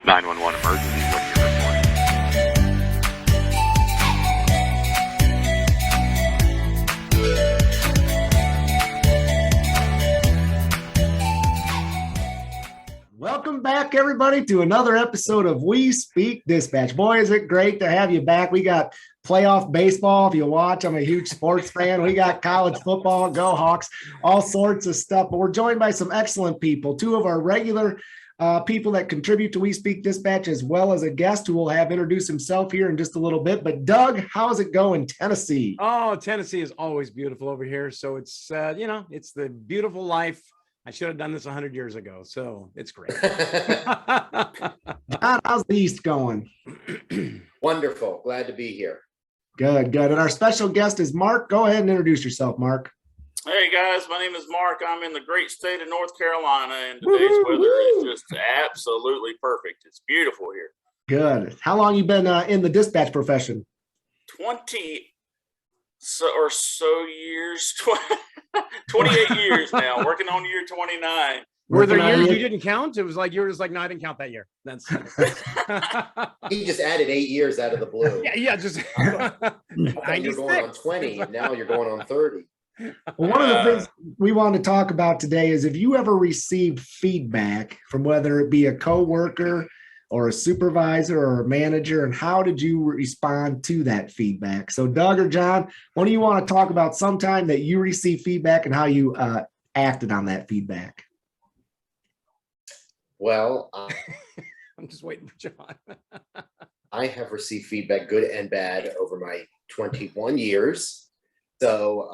911 emergency when you're reporting. Welcome back, everybody, to another episode of We Speak Dispatch. Boy, is it great to have you back. We got playoff baseball. If you watch, I'm a huge sports fan. We got college football, go Hawks, all sorts of stuff. But we're joined by some excellent people, two of our regular people that contribute to We Speak Dispatch, as well as a guest who will have introduced himself here in just a little bit. But Doug, how's it going, Tennessee? Oh, Tennessee is always beautiful over here. So it's, it's the beautiful life. I should have done this 100 years ago. So it's great. John, how's the East going? Wonderful. Glad to be here. Good, good. And our special guest is Mark. Go ahead and introduce yourself, Mark. Hey guys, my name is Mark. I'm in the great state of North Carolina, and today's weather is just absolutely perfect. It's beautiful here. Good. How long you been in the dispatch profession? 20 or so years, 28 years now, working on year 29. Were there years you didn't count? It was like, you were just like, no, I didn't count that year. That's He just added 8 years out of the blue. yeah, just You're going on 20, and now you're going on 30. Well, one of the things we want to talk about today is if you ever received feedback from whether it be a coworker or a supervisor or a manager, and how did you respond to that feedback? So Doug or John, what do you want to talk about sometime that you received feedback and how you acted on that feedback? Well, I'm just waiting for John. I have received feedback, good and bad, over my 21 years. So,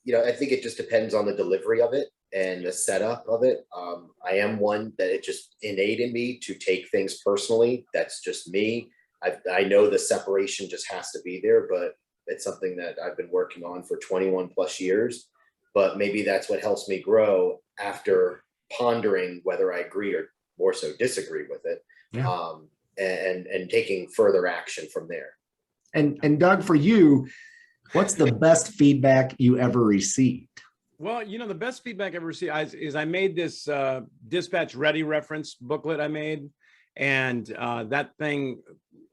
I think it just depends on the delivery of it and the setup of it. I am one that it just innate in me to take things personally. That's just me. I know the separation just has to be there, but it's something that I've been working on for 21 plus years. But maybe that's what helps me grow after pondering whether I agree or more so disagree with it, Yeah. and taking further action from there. And Doug, for you, what's the best feedback you ever received? Well, the best feedback I ever received is I made this dispatch ready reference booklet I made. And that thing,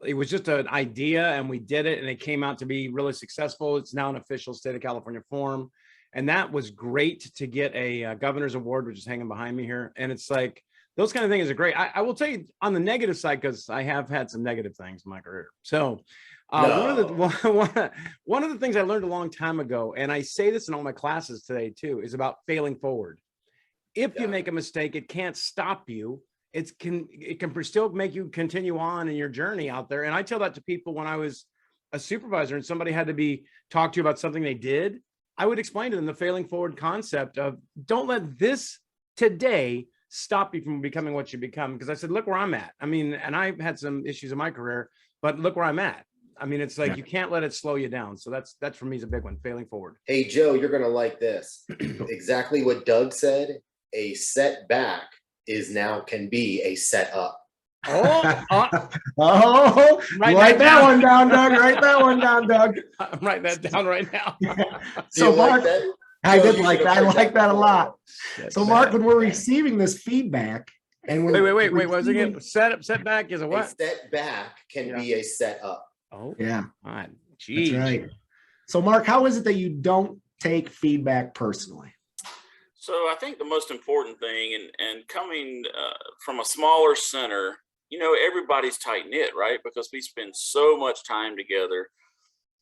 it was just an idea and we did it and it came out to be really successful. It's now an official state of California form. And that was great to get a governor's award, which is hanging behind me here. And it's like, those kind of things are great. I will tell you on the negative side, because I have had some negative things in my career. So one of the things I learned a long time ago, and I say this in all my classes today too, is about failing forward. If you make a mistake, it can't stop you. It can still make you continue on in your journey out there. And I tell that to people when I was a supervisor and somebody had to be talked to about something they did. I would explain to them the failing forward concept of don't let this today stop you from becoming what you become. Because I said, look where I'm at. I mean, and I've had some issues in my career, but look where I'm at. I mean, it's like you can't let it slow you down. So that's for me is a big one, failing forward. Hey, Joe, you're going to like this. Exactly what Doug said. A setback can be a set up. Oh, write that one down, Doug. Write that one down, Doug. I'm writing that down right now. So Mark, like that? I did You like should that. I have like that a lot. That's So Mark, when we're receiving this feedback and wait, what was it again? Setback is a A what? setback can be a set up. Oh, yeah, God. that's Geez. right. So Mark, how is it that you don't take feedback personally? So I think the most important thing, and coming from a smaller center, everybody's tight knit, right? Because we spend so much time together.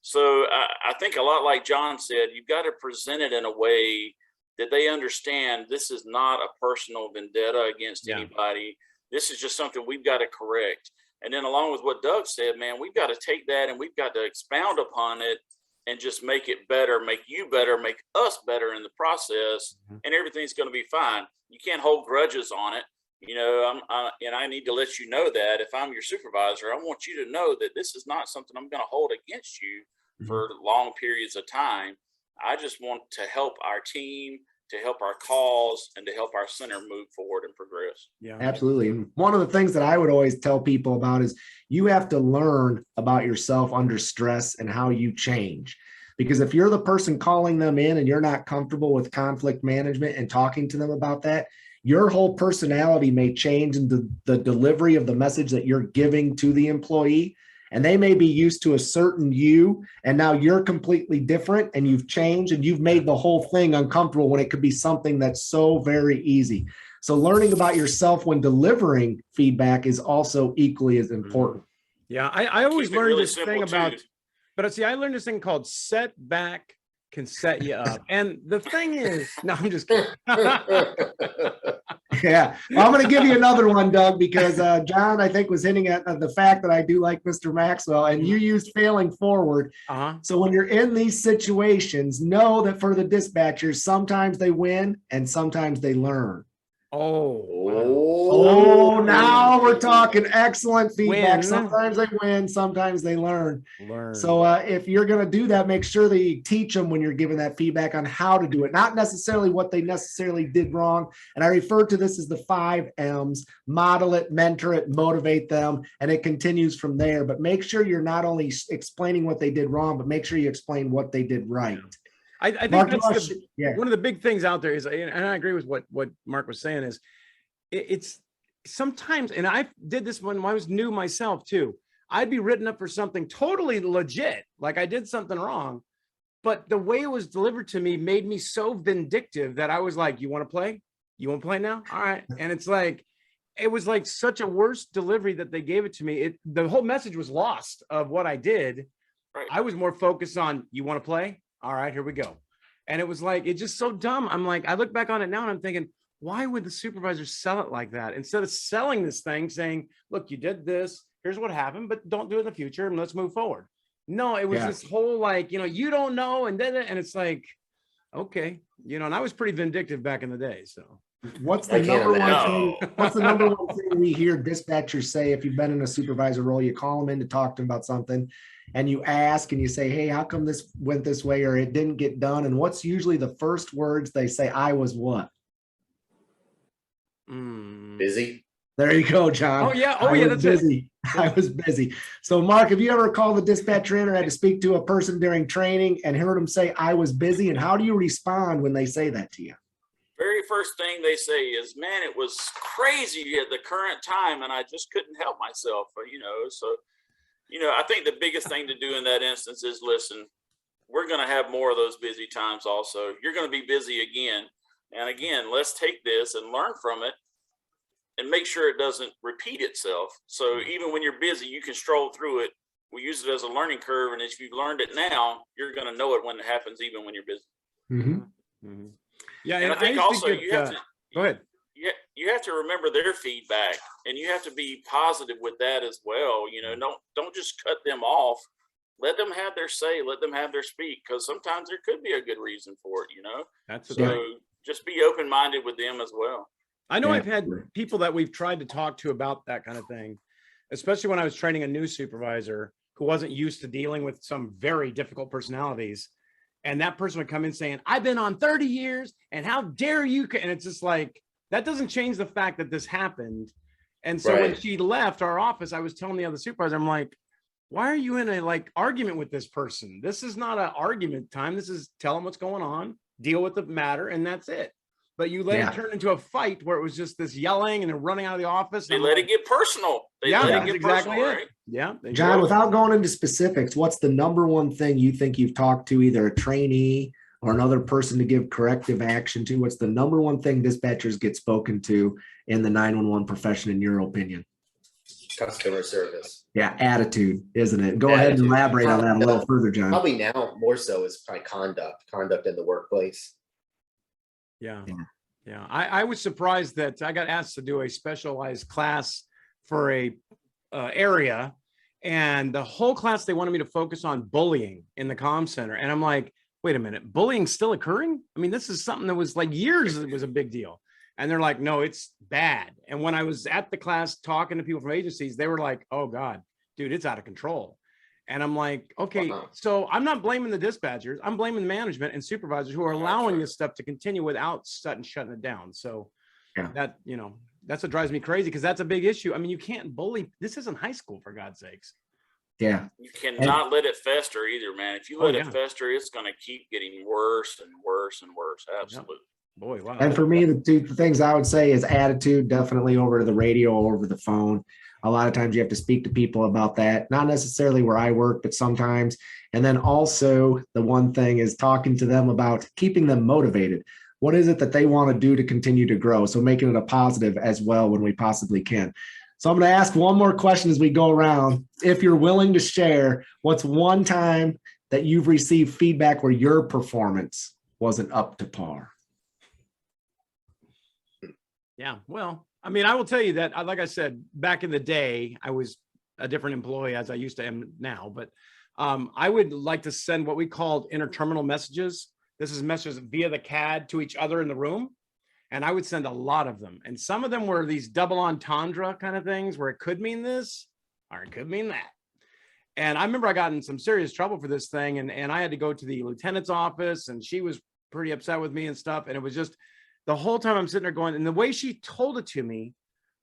So I think a lot like John said, you've got to present it in a way that they understand this is not a personal vendetta against anybody. This is just something we've got to correct. And then along with what Doug said, man, we've got to take that and we've got to expound upon it and just make it better, make you better, make us better in the process, and everything's going to be fine. You can't hold grudges on it. And I need to let you know that if I'm your supervisor, I want you to know that this is not something I'm going to hold against you for long periods of time. I just want to help our team, to help our cause, and to help our center move forward and progress. Yeah, Absolutely. And one of the things that I would always tell people about is you have to learn about yourself under stress and how you change. Because if you're the person calling them in and you're not comfortable with conflict management and talking to them about that, your whole personality may change in the delivery of the message that you're giving to the employee. And they may be used to a certain you, and now you're completely different and you've changed and you've made the whole thing uncomfortable when it could be something that's so very easy. So learning about yourself when delivering feedback is also equally as important. Yeah, I always Keep it learned really this thing simple, about, too. but see, I learned this thing called setback can set you up. And the thing is, no, I'm just kidding. Yeah. Well, I'm going to give you another one, Doug, because John, I think, was hinting at the fact that I do like Mr. Maxwell, and you used failing forward. Uh-huh. So when you're in these situations, know that for the dispatchers, sometimes they win and sometimes they learn. Oh, wow. Oh, now we're talking excellent feedback. Win. Sometimes they win, sometimes they learn. Learn. So if you're going to do that, make sure that you teach them when you're giving that feedback on how to do it, not necessarily what they necessarily did wrong. And I refer to this as the 5 M's: model it, mentor it, motivate them, and it continues from there. But make sure you're not only explaining what they did wrong, but make sure you explain what they did right. I think Marc, that's yeah. one of the big things out there is, and I agree with what Mark was saying, is it's sometimes, and I did this when I was new myself too, I'd be written up for something totally legit, like I did something wrong, but the way it was delivered to me made me so vindictive that I was like, you want to play? You want to play now? All right. And it's like, it was like such a worse delivery that they gave it to me. The whole message was lost of what I did. Right. I was more focused on, you want to play? All right, here we go. And it was like, it's just so dumb. I'm like, I look back on it now and I'm thinking, why would the supervisor sell it like that? Instead of selling this thing saying, look, you did this, here's what happened, but don't do it in the future and let's move forward. No, it was this whole like, you don't know. And then, and it's like, okay, and I was pretty vindictive back in the day. So what's the number one thing? What's the number one thing we hear dispatchers say if you've been in a supervisor role? You call them in to talk to them about something, and you ask and you say, hey, how come this went this way or it didn't get done? And what's usually the first words they say? I was what? Busy. There you go, John. Oh yeah. That's busy. I was busy. So Mark, have you ever called the dispatcher in or had to speak to a person during training and heard them say, I was busy? And how do you respond when they say that to you? Very first thing they say is, man, it was crazy at the current time and I just couldn't help myself. So I think the biggest thing to do in that instance is, listen, we're going to have more of those busy times also. You're going to be busy again. And again, let's take this and learn from it and make sure it doesn't repeat itself. So even when you're busy, you can stroll through it. We use it as a learning curve. And if you've learned it now, you're going to know it when it happens, even when you're busy. Mm-hmm. Mm-hmm. Yeah. And I think also you have to, go ahead. You have to remember their feedback and you have to be positive with that as well. Don't just cut them off. Let them have their say, let them have their speak, because sometimes there could be a good reason for it, That's so right. Just be open-minded with them as well. I know I've had people that we've tried to talk to about that kind of thing, especially when I was training a new supervisor who wasn't used to dealing with some very difficult personalities. And that person would come in saying, I've been on 30 years and how dare you? And it's just like, that doesn't change the fact that this happened. And so when she left our office, I was telling the other supervisor, I'm like, why are you in a argument with this person? This is not an argument time. This is tell them what's going on, deal with the matter, and that's it. But you let it turn into a fight where it was just this yelling and then running out of the office. They let it get personal. That's exactly it. Yeah. John, without going into specifics, what's the number one thing you think you've talked to either a trainee or another person to give corrective action to? What's the number one thing dispatchers get spoken to in the 911 profession, in your opinion? Customer service. Yeah, attitude, isn't it? Go ahead and elaborate on that a little further, John. Probably now more so is probably conduct in the workplace. Yeah. I was surprised that I got asked to do a specialized class for a area, and the whole class, they wanted me to focus on bullying in the comm center. And I'm like, wait a minute, bullying's still occurring? I mean, this is something that was like years, it was a big deal. And they're like, no, it's bad. And when I was at the class talking to people from agencies, they were like, oh God, dude, it's out of control. And I'm like, okay, so I'm not blaming the dispatchers. I'm blaming management and supervisors who are allowing this stuff to continue without shutting it down. So that, that's what drives me crazy, because that's a big issue. I mean, you can't bully. This isn't high school, for God's sakes. Yeah. You cannot let it fester either, man. If you let it fester, it's going to keep getting worse and worse and worse. Absolutely. Boy, wow. And for me, the two things I would say is attitude, definitely over to the radio, over the phone. A lot of times you have to speak to people about that, not necessarily where I work, but sometimes. And then also the one thing is talking to them about keeping them motivated. What is it that they want to do to continue to grow? So making it a positive as well when we possibly can. So I'm going to ask one more question as we go around. If you're willing to share, what's one time that you've received feedback where your performance wasn't up to par? Yeah, well, I mean, I will tell you that, like I said, back in the day, I was a different employee as I used to am now, but I would like to send what we called interterminal messages. This is messages via the CAD to each other in the room. And I would send a lot of them. And some of them were these double entendre kind of things where it could mean this or it could mean that. And I remember I got in some serious trouble for this thing. And I had to go to the lieutenant's office and she was pretty upset with me and stuff. And it was just the whole time I'm sitting there going, and the way she told it to me,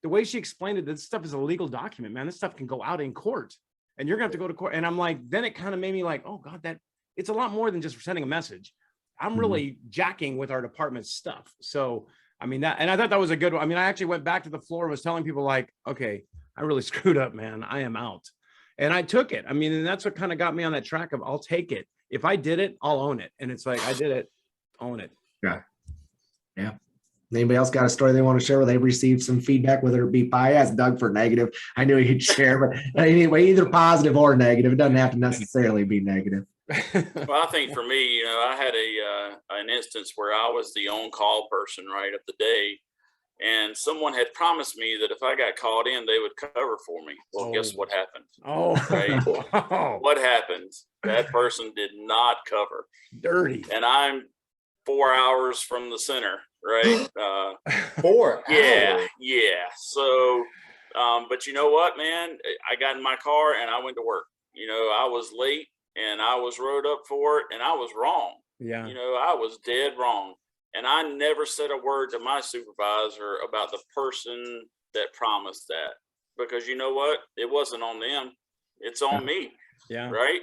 the way she explained it, this stuff is a legal document, man. This stuff can go out in court and you're gonna have to go to court. And I'm like, then it kind of made me like, oh God, that it's a lot more than just sending a message. I'm really jacking with our department's stuff. So, I mean, that, and I thought that was a good one. I mean, I actually went back to the floor and was telling people like, okay, I really screwed up, man. I am out. And I took it. I mean, and that's what kind of got me on that track of I'll take it. If I did it, I'll own it. And it's like, I did it, own it. Yeah. Yeah. Anybody else got a story they want to share where they received some feedback, whether it be, I asked Doug for negative. I knew he'd share, but anyway, either positive or negative. It doesn't have to necessarily be negative. Well, I think for me, you know, I had an instance where I was the on-call person, right, of the day, and someone had promised me that if I got called in, they would cover for me. Well, guess what happened? Oh, right? What happened? That person did not cover. Dirty. And I'm 4 hours from the center, right? 4 hours. Yeah. So, but you know what, man? I got in my car and I went to work. You know, I was late. And I was wrote up for it, and I was wrong. Yeah. You know, I was dead wrong. And I never said a word to my supervisor about the person that promised that. Because you know what? It wasn't on them. It's on me. Yeah. Right?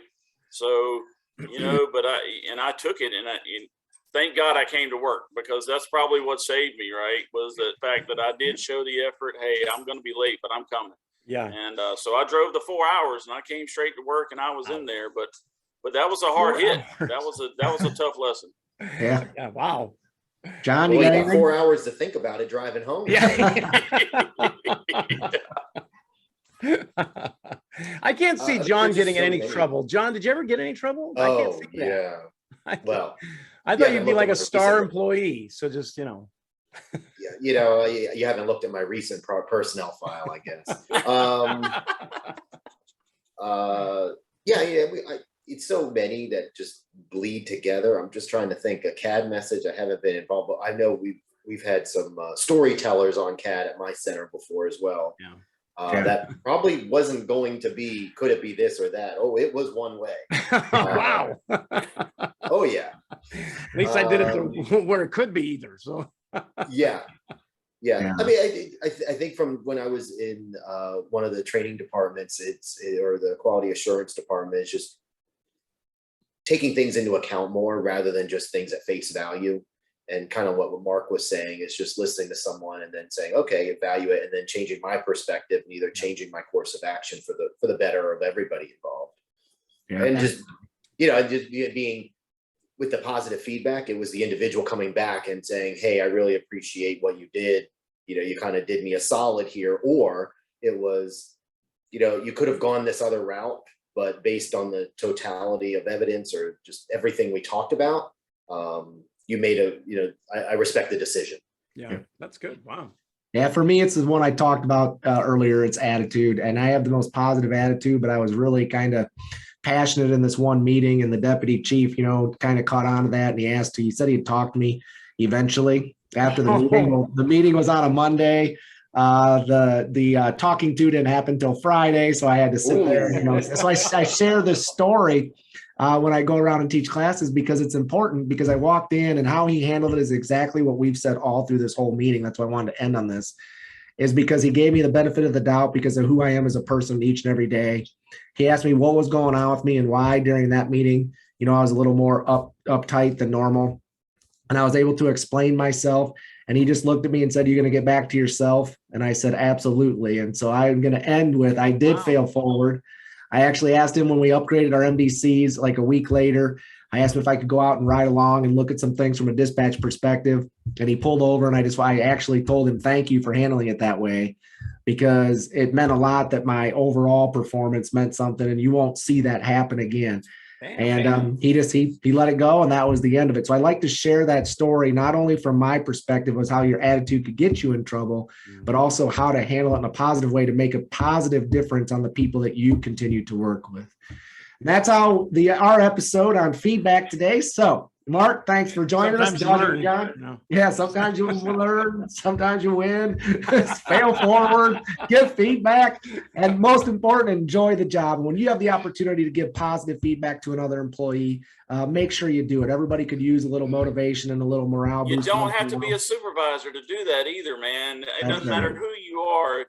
So, you know, but I took it, and thank God I came to work, because that's probably what saved me, right? Was the fact that I did show the effort. Hey, I'm going to be late, but I'm coming. Yeah. And so I drove the 4 hours and I came straight to work and I was in there, but that was a hard 4 hit. hours. That was a tough lesson. Yeah. Yeah. Wow. John, Well, you you got got anything? 4 hours to think about it driving home. Yeah. I can't see John there's just getting in so any many. trouble. John, did you ever get any trouble? I can't Oh, see that. yeah. Well, I thought yeah, you'd be look like at a my star recent- employee. So just, you know. yeah, you know, you haven't looked at my recent personnel file, I guess. It's so many that just bleed together. I'm just trying to think. A CAD message I haven't been involved, but I know we've had some storytellers on CAD at my center before as well. Yeah. That probably wasn't going to be. Could it be this or that? Oh, it was one way. Wow. Oh yeah. At least I did it to where it could be either. So Yeah. Yeah. I mean, I think from when I was in one of the training departments, or the quality assurance department, it's just taking things into account more rather than just things at face value. And kind of what Mark was saying is just listening to someone and then saying, okay, evaluate, and then changing my perspective and either changing my course of action for the better of everybody involved. Yeah. And just, you know, just being with the positive feedback, it was the individual coming back and saying, hey, I really appreciate what you did. You know, you kind of did me a solid here. Or it was, you know, you could have gone this other route, but based on the totality of evidence or just everything we talked about, you made I respect the decision. yeah, that's good. Wow. Yeah, for me, it's the one I talked about earlier. It's attitude, and I have the most positive attitude, but I was really kind of passionate in this one meeting, and the deputy chief, you know, kind of caught on to that, and he said he'd talk to me eventually after the meeting. Well, the meeting was on a Monday. The talking to didn't happen till Friday, so I had to sit there. You know, so I share this story when I go around and teach classes because it's important. Because I walked in and how he handled it is exactly what we've said all through this whole meeting. That's why I wanted to end on this. Is because he gave me the benefit of the doubt because of who I am as a person each and every day. He asked me what was going on with me and why during that meeting. You know, I was a little more uptight than normal. and I was able to explain myself. And he just looked at me and said, "You're going to get back to yourself?" And I said, "Absolutely." And so I'm going to end with, I did fail forward. I actually asked him when we upgraded our MDCs like a week later. I asked him if I could go out and ride along and look at some things from a dispatch perspective. And he pulled over, and I actually told him, "Thank you for handling it that way," because it meant a lot that my overall performance meant something, and you won't see that happen again. He let it go, and that was the end of it. So I like to share that story, not only from my perspective was how your attitude could get you in trouble, but also how to handle it in a positive way to make a positive difference on the people that you continue to work with. And that's how our episode on feedback today. So Marc, thanks for joining us. Sometimes you learn. No. Yeah, sometimes you learn, sometimes you win. Fail forward, give feedback, and most important, enjoy the job. When you have the opportunity to give positive feedback to another employee, make sure you do it. Everybody could use a little motivation and a little morale You boost. don't have to be a supervisor to do that either, man. It doesn't matter who you are.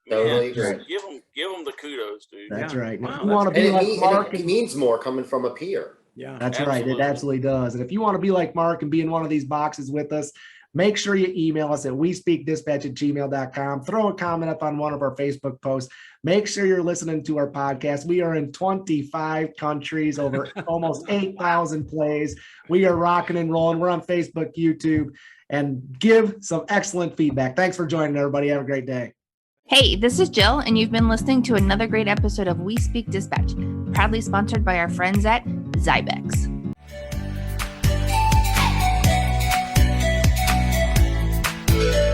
Totally Man, agree. give them the kudos, dude. That's right. Wow, If you want to be like Marc, it means more coming from a peer. Yeah, that's right. It absolutely does. And if you want to be like Marc and be in one of these boxes with us, make sure you email us at wespeakdispatch@gmail.com. Throw a comment up on one of our Facebook posts. Make sure you're listening to our podcast. We are in 25 countries, over almost 8,000 plays. We are rocking and rolling. We're on Facebook, YouTube, and give some excellent feedback. Thanks for joining, everybody. Have a great day. Hey, this is Jill, and you've been listening to another great episode of We Speak Dispatch, proudly sponsored by our friends at Zybex. Yeah.